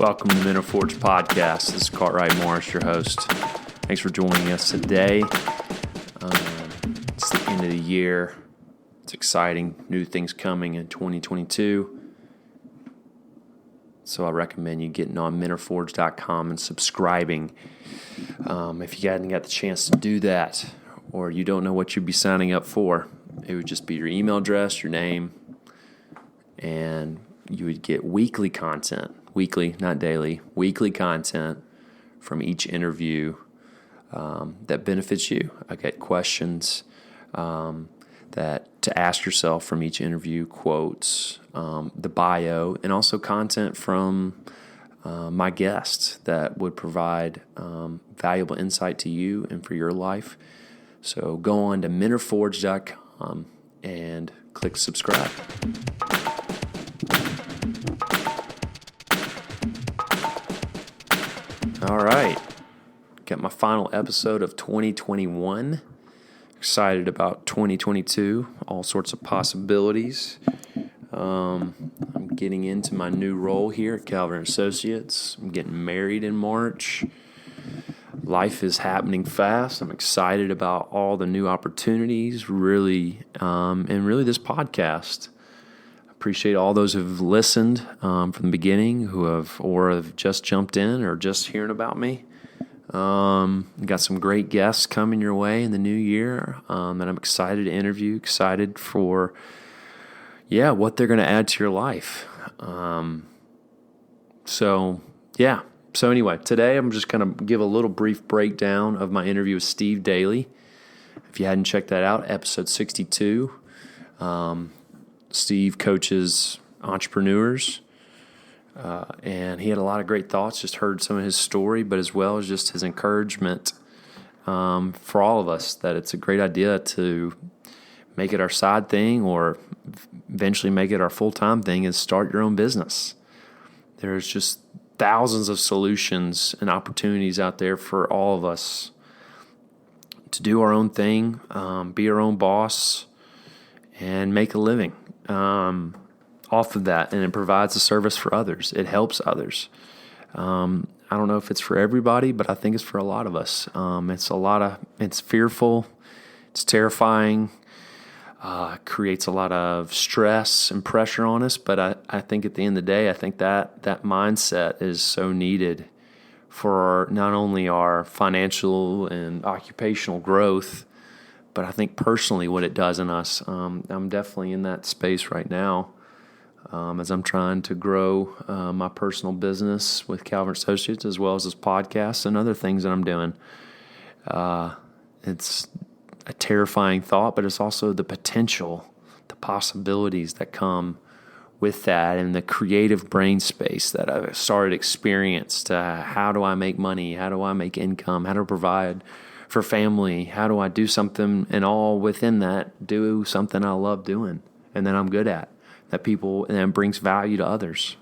Welcome to the Men of Forge podcast. This is Cartwright Morris, your host. Thanks for joining us today. It's the end of the year. It's exciting. New things coming in 2022. So I recommend you getting on menofforge.com and subscribing. If you hadn't got the chance to do that, or you don't know what you'd be signing up for, it would just be your email address, your name, and you would get weekly content. Weekly, not daily, weekly content from each interview that benefits you. I get questions that to ask yourself from each interview, quotes, the bio, and also content from my guests that would provide valuable insight to you and for your life. So go on to menofforge.com and click subscribe. All right, got my final episode of 2021. Excited about 2022, all sorts of possibilities. I'm getting into my new role here at Calvert Associates. I'm getting married in March. Life is happening fast. I'm excited about all the new opportunities, really, and really this podcast. Appreciate all those who've listened from the beginning, who have just jumped in or just hearing about me. Got some great guests coming your way in the new year that I'm excited to interview, excited for, what they're going to add to your life. So anyway, today I'm just going to give a little brief breakdown of my interview with Steve Dailey. If you hadn't checked that out, episode 62. Steve coaches entrepreneurs, and he had a lot of great thoughts. Just heard some of his story, but as well as just his encouragement for all of us that it's a great idea to make it our side thing or eventually make it our full-time thing is start your own business. There's just thousands of solutions and opportunities out there for all of us to do our own thing, be our own boss, and make a living off of that, and it provides a service for others. It helps others. I don't know if it's for everybody, but I think it's for a lot of us. It's fearful, it's terrifying, creates a lot of stress and pressure on us. But I think at the end of the day, I think that mindset is so needed for not only our financial and occupational growth, but I think personally what it does in us. I'm definitely in that space right now as I'm trying to grow my personal business with Calvert Associates as well as this podcast and other things that I'm doing. It's a terrifying thought, but it's also the potential, the possibilities that come with that and the creative brain space that I've started experience to how do I make money, how do I make income, how to provide for family, how do I do something and all within that, do something I love doing and that I'm good at, that brings value to others.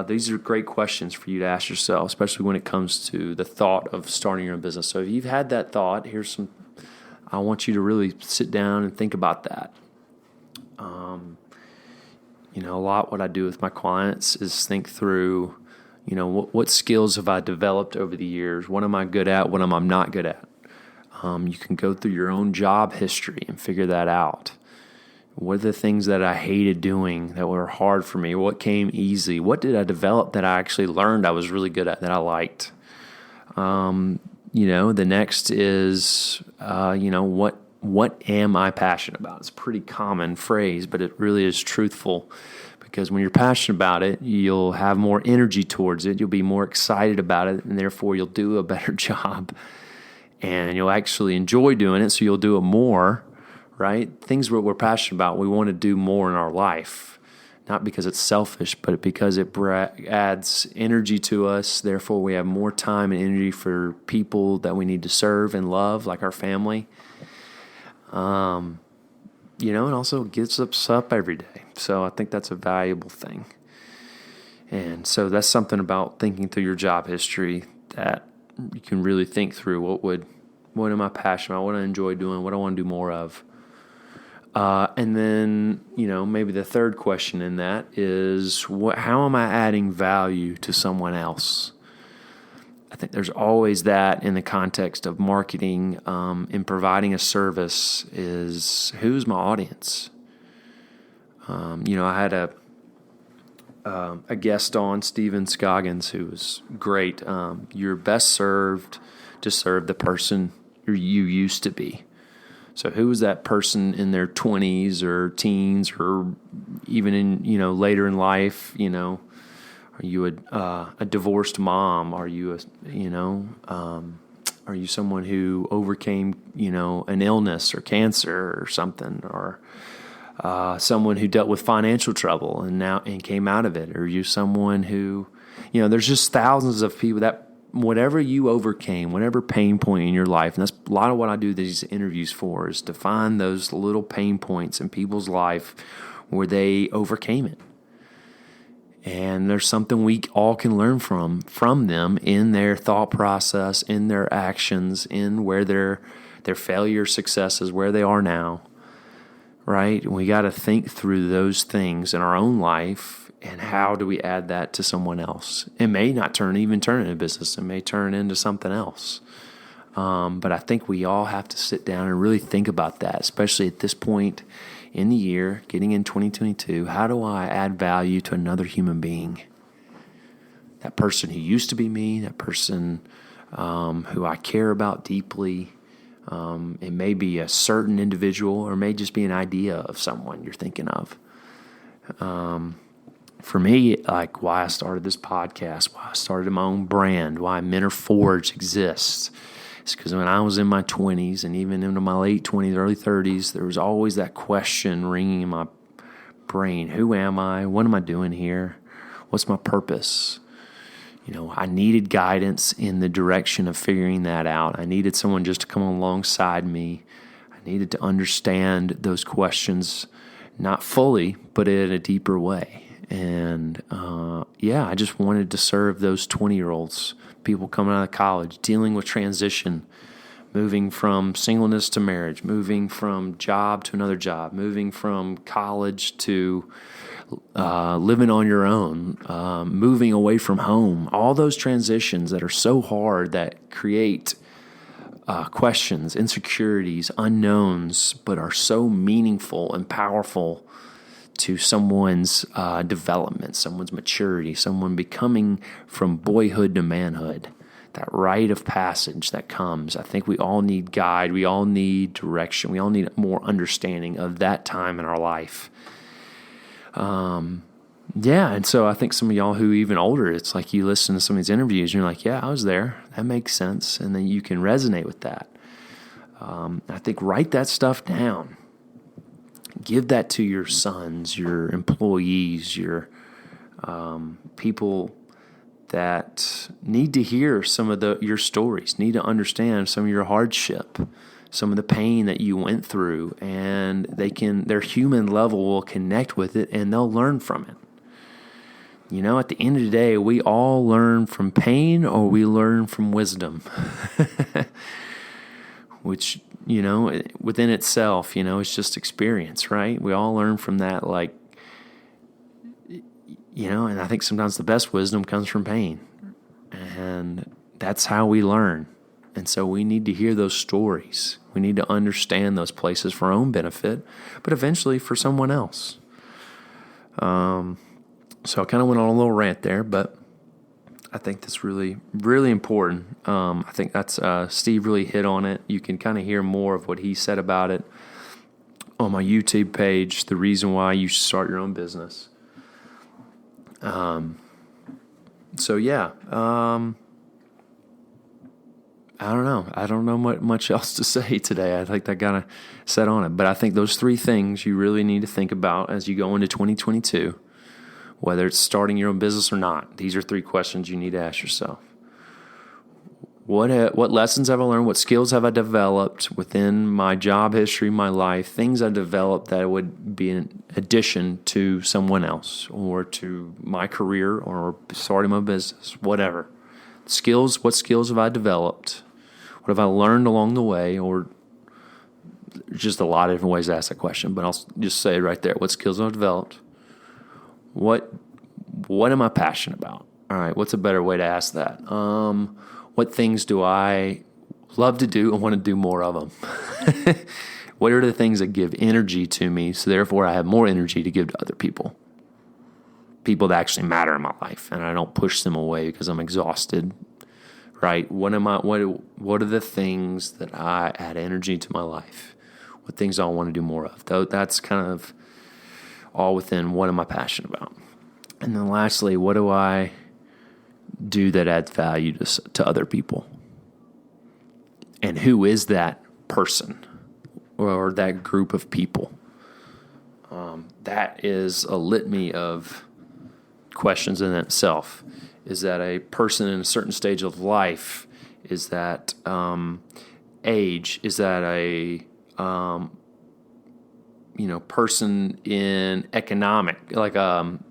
These are great questions for you to ask yourself, especially when it comes to the thought of starting your own business. So if you've had that thought, I want you to really sit down and think about that. A lot what I do with my clients is think through, what skills have I developed over the years? What am I good at? What am I not good at? You can go through your own job history and figure that out. What are the things that I hated doing that were hard for me? What came easy? What did I develop that I actually learned I was really good at, that I liked? The next is, what am I passionate about? It's a pretty common phrase, but it really is truthful. Because when you're passionate about it, you'll have more energy towards it. You'll be more excited about it, and therefore you'll do a better job. And you'll actually enjoy doing it, so you'll do it more, right? Things we're passionate about, we want to do more in our life. Not because it's selfish, but because it adds energy to us. Therefore, we have more time and energy for people that we need to serve and love, like our family. It also gets us up every day. So I think that's a valuable thing. And so that's something about thinking through your job history that you can really think through. What am I passionate about? What do I enjoy doing? What do I want to do more of? And then, maybe the third question in that is, how am I adding value to someone else? I think there's always that in the context of marketing, in providing a service is, who's my audience? I had a guest on, Steven Scoggins, who was great. You're best served to serve the person you used to be. So who was that person in their 20s or teens or even in, later in life, are you a divorced mom? Are you are you someone who overcame, an illness or cancer or something, or someone who dealt with financial trouble and came out of it? Or are you someone who, there's just thousands of people that whatever you overcame, whatever pain point in your life, and that's a lot of what I do these interviews for, is to find those little pain points in people's life where they overcame it. And there's something we all can learn from them in their thought process, in their actions, in where their failure, successes, where they are now, right? And we got to think through those things in our own life. And how do we add that to someone else? It may not even turn into business. It may turn into something else. But I think we all have to sit down and really think about that, especially at this point in the year, getting in 2022. How do I add value to another human being? That person who used to be me, that person who I care about deeply. It may be a certain individual, or it may just be an idea of someone you're thinking of. For me, like why I started this podcast, why I started my own brand, why Mentor Forge exists, is because when I was in my 20s and even into my late 20s, early 30s, there was always that question ringing in my brain. Who am I? What am I doing here? What's my purpose? I needed guidance in the direction of figuring that out. I needed someone just to come alongside me. I needed to understand those questions, not fully, but in a deeper way. And, I just wanted to serve those 20-year-olds, people coming out of college, dealing with transition, moving from singleness to marriage, moving from job to another job, moving from college to living on your own, moving away from home, all those transitions that are so hard that create questions, insecurities, unknowns, but are so meaningful and powerful to someone's development, someone's maturity, someone becoming from boyhood to manhood. That rite of passage that comes. I think we all need guide. We all need direction. We all need more understanding of that time in our life. And so I think some of y'all who are even older, it's like you listen to some of these interviews and you're like, yeah, I was there. That makes sense. And then you can resonate with that. I think write that stuff down. Give that to your sons, your employees, your people that need to hear some of your stories, need to understand some of your hardship, some of the pain that you went through, and their human level will connect with it and they'll learn from it. At the end of the day, we all learn from pain or we learn from wisdom, which, within itself, it's just experience, right? We all learn from that, and I think sometimes the best wisdom comes from pain. And that's how we learn. And so we need to hear those stories. We need to understand those places for our own benefit, but eventually for someone else. So I kind of went on a little rant there, but I think that's really, really important. I think that's Steve really hit on it. You can kind of hear more of what he said about it on my YouTube page, the reason why you should start your own business. I don't know. I don't know much else to say today. I think I got to set on it. But I think those three things you really need to think about as you go into 2022, whether it's starting your own business or not. These are three questions you need to ask yourself. What lessons have I learned? What skills have I developed within my job history, my life, things I developed that would be an addition to someone else or to my career or starting my business, whatever. What skills have I developed? What have I learned along the way, or just a lot of different ways to ask that question, but I'll just say it right there. What skills have I developed? What am I passionate about? All right, what's a better way to ask that? What things do I love to do and want to do more of them? What are the things that give energy to me, so therefore I have more energy to give to other people? People that actually matter in my life, and I don't push them away because I'm exhausted. Right? What are the things that I add energy to my life? What things I want to do more of? That's kind of all within what am I passionate about. And then lastly, what do I do that adds value to other people? And who is that person or that group of people? That is a litany of questions in itself. Is that a person in a certain stage of life? Is that age? Is that a person in economic, like an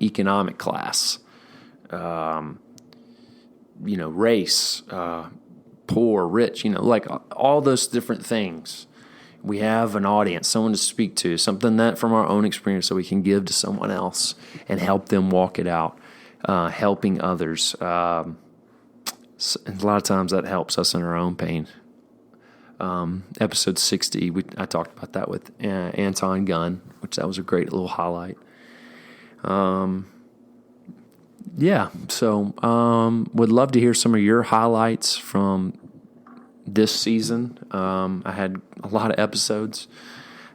economic class? Race, poor, rich. Like all those different things. We have an audience, someone to speak to, something that from our own experience that we can give to someone else and help them walk it out. Helping others. A lot of times that helps us in our own pain. Episode 60, I talked about that with Anton Gunn, which that was a great little highlight. So would love to hear some of your highlights from this season. I had a lot of episodes.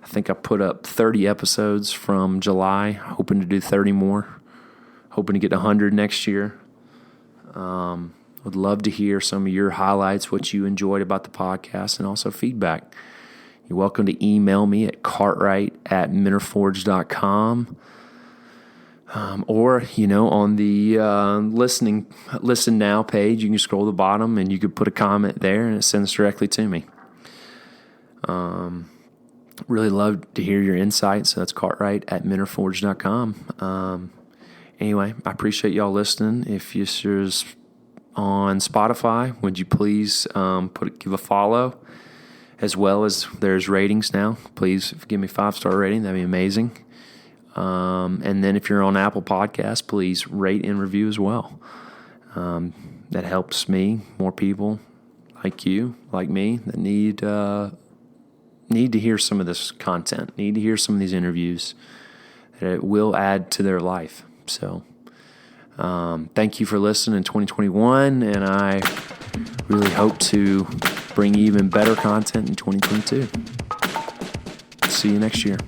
I think I put up 30 episodes from July, hoping to do 30 more. Hoping to get 100 next year. Would love to hear some of your highlights, what you enjoyed about the podcast, and also feedback. You're welcome to email me at cartwright@minerforge.com. Or, on the listen now page, you can scroll to the bottom and you could put a comment there and it sends directly to me. Really love to hear your insights. So that's cartwright@minerforge.com. Anyway, I appreciate y'all listening. If you're on Spotify, would you please give a follow, as well as there's ratings now. Please give me a 5-star rating. That'd be amazing. And then if you're on Apple Podcasts, please rate and review as well. That helps me, more people like you, like me, that need to hear some of this content, need to hear some of these interviews, that it will add to their life. So thank you for listening in 2021, and I really hope to bring you even better content in 2022. See you next year.